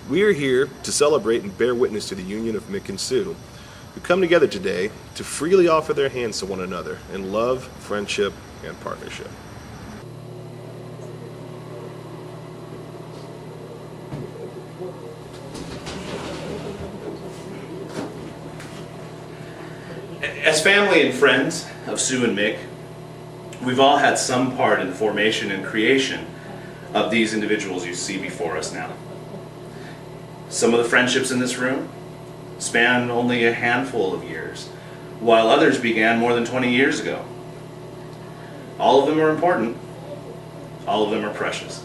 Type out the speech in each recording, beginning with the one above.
We are here to celebrate and bear witness to the union of Mick and Sue, who come together today to freely offer their hands to one another in love, friendship, and partnership. As family and friends of Sue and Mick, we've all had some part in the formation and creation of these individuals you see before us now. Some of the friendships in this room span only a handful of years, while others began more than 20 years ago. All of them are important. All of them are precious.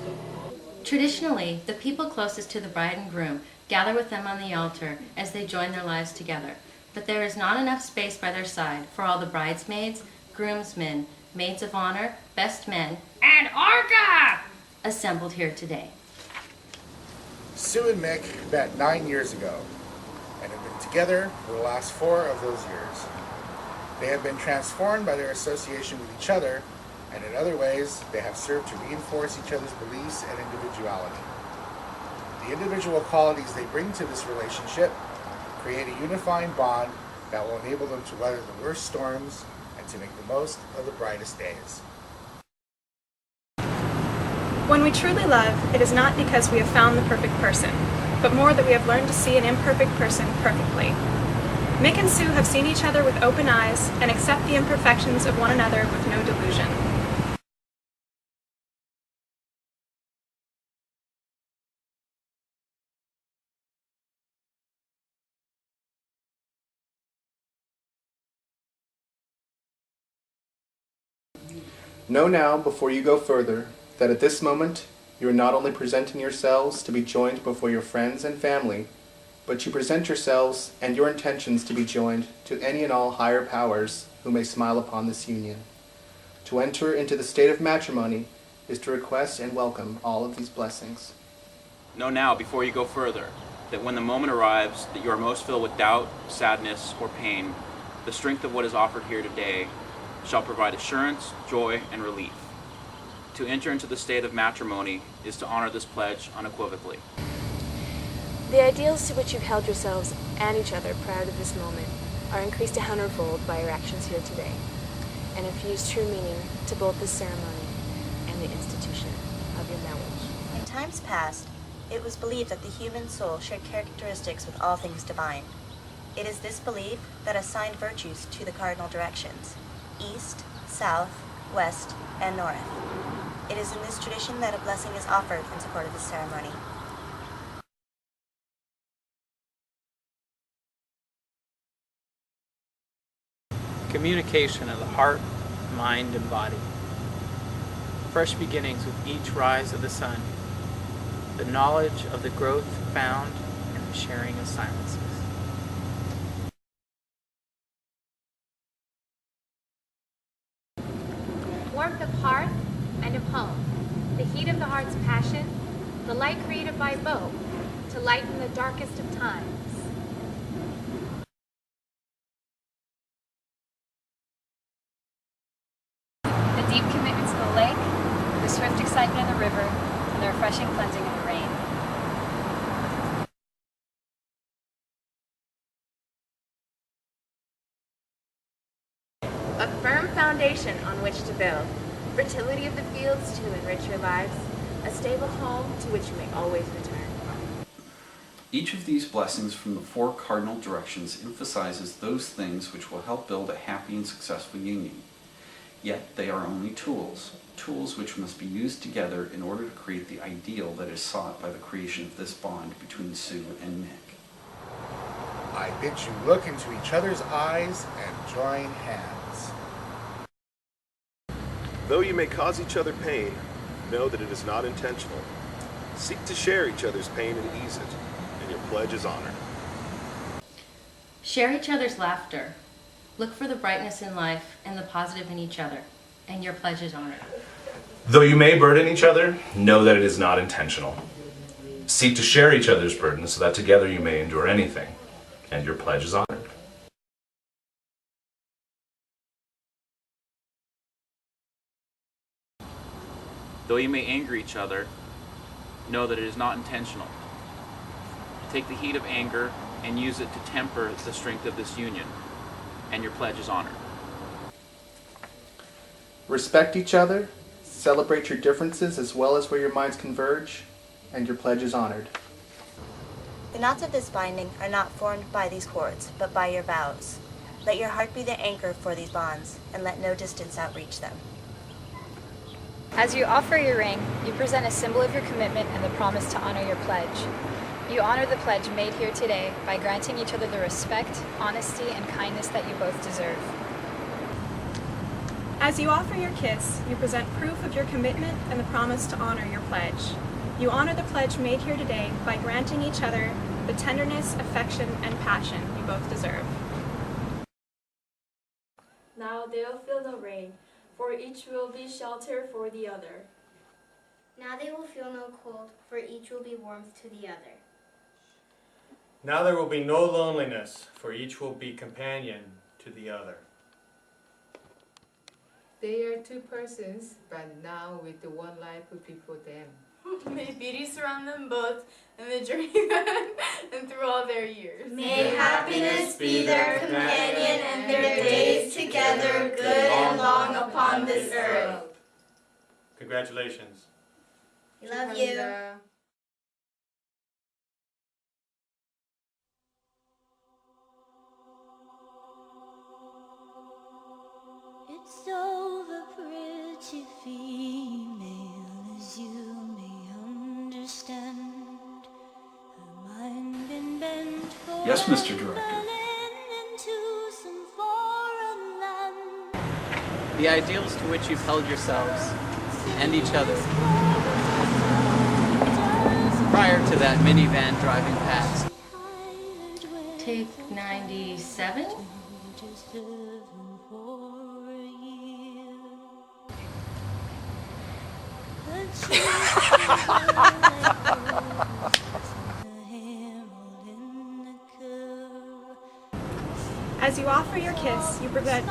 Traditionally, the people closest to the bride and groom gather with them on the altar as they join their lives together. But there is not enough space by their side for all the bridesmaids, groomsmen, maids of honor, best men, and Arga assembled here today. Sue and Mick met 9 years ago and have been together for the last 4 of those years. They have been transformed by their association with each other, and in other ways, they have served to reinforce each other's beliefs and individuality. The individual qualities they bring to this relationship create a unifying bond that will enable them to weather the worst storms and to make the most of the brightest days. When we truly love, it is not because we have found the perfect person, but more that we have learned to see an imperfect person perfectly. Mick and Sue have seen each other with open eyes and accept the imperfections of one another with no delusion. Know now, before you go further, that at this moment you are not only presenting yourselves to be joined before your friends and family, but you present yourselves and your intentions to be joined to any and all higher powers who may smile upon this union. To enter into the state of matrimony is to request and welcome all of these blessings. Know now, before you go further, that when the moment arrives that you are most filled with doubt, sadness, or pain, the strength of what is offered here today shall provide assurance, joy, and relief. To enter into the state of matrimony is to honor this pledge unequivocally. The ideals to which you've held yourselves and each other prior to this moment are increased a hundredfold by your actions here today, and infuse true meaning to both this ceremony and the institution of your marriage. In times past, it was believed that the human soul shared characteristics with all things divine. It is this belief that assigned virtues to the cardinal directions: east, south, west, and north. It is in this tradition that a blessing is offered in support of this ceremony. Communication of the heart, mind, and body. Fresh beginnings with each rise of the sun. The knowledge of the growth found in the sharing of silences. Warmth of hearth and of home, the heat of the heart's passion, the light created by both to lighten the darkest of times. The deep commitments of the lake, the swift excitement of the river, and the refreshing cleansing of the rain. A firm foundation on which to build, fertility of the fields to enrich your lives, a stable home to which you may always return. Each of these blessings from the 4 cardinal directions emphasizes those things which will help build a happy and successful union. Yet they are only tools, tools which must be used together in order to create the ideal that is sought by the creation of this bond between Sue and Mick. I bid you look into each other's eyes and join hands. Though you may cause each other pain, know that it is not intentional. Seek to share each other's pain and ease it, and your pledge is honor. Share each other's laughter. Look for the brightness in life and the positive in each other, and your pledge is honored. Though you may burden each other, know that it is not intentional. Seek to share each other's burdens so that together you may endure anything, and your pledge is honored. Though you may anger each other, know that it is not intentional. take the heat of anger and use it to temper the strength of this union, and your pledge is honored. Respect each other, celebrate your differences as well as where your minds converge, and your pledge is honored. The knots of this binding are not formed by these cords, but by your vows. Let your heart be the anchor for these bonds, and let no distance outreach them. As you offer your ring, you present a symbol of your commitment and the promise to honor your pledge. You honor the pledge made here today by granting each other the respect, honesty, and kindness that you both deserve. As you offer your kiss, you present proof of your commitment and the promise to honor your pledge. You honor the pledge made here today by granting each other the tenderness, affection, and passion you both deserve. Now they'll feel the rain, for each will be shelter for the other. Now they will feel no cold, for each will be warmth to the other. Now there will be no loneliness, for each will be companion to the other. They are two persons, but now with the one life will be for them. May beauty surround them both in the journey and through all their years. May happiness be their companion and their days together good and long upon this earth. Congratulations. We love you. It's over, pretty female, as you may understand. Her mind been bent for Yes, Mr. Director. into some foreign land. The ideals to which you've held yourselves and each other prior to that minivan driving past. Take 97. As you offer your kiss, you present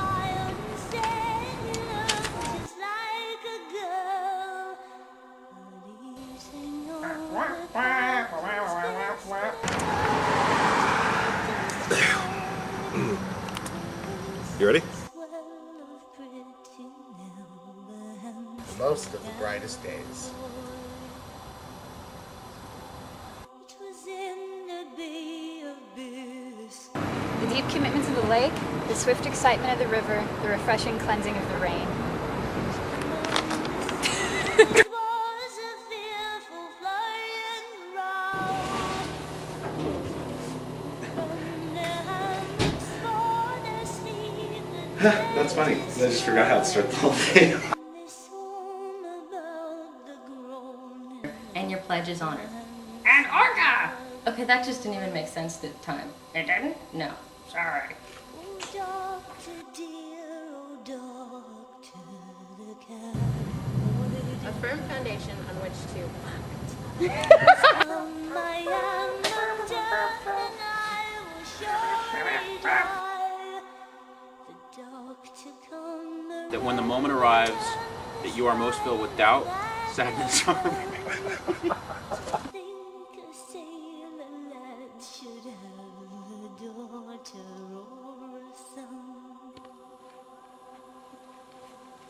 You ready? Most of the brightest days. The deep commitments of the lake, the swift excitement of the river, the refreshing cleansing of the rain. That's funny, 'cause I just forgot how to start the whole thing. And your pledge is honored. And Orca! Okay, that just didn't even make sense at the time. It didn't? No. Sorry. A firm foundation on which to. That when the moment arrives that you are most filled with doubt, sadness, or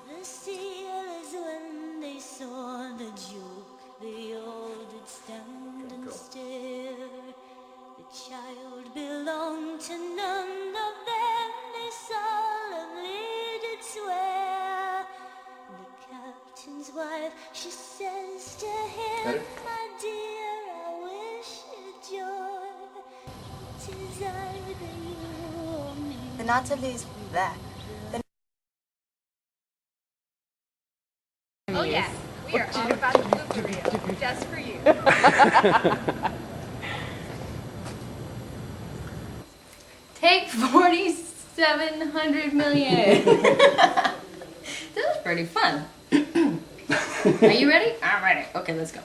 The sailors, when they saw the joke, they all did stand and stare. The child belonged to none of them, they solemnly did swear. The captain's wife, she says to him, Better? my dear, I wish you joy. 'Tis either you or me. The knots of these... Bleh. Oh yes, we are all about the blooper reel, just for you. Take 4,700 million. That was pretty fun. Are you ready? I'm ready. Okay, let's go.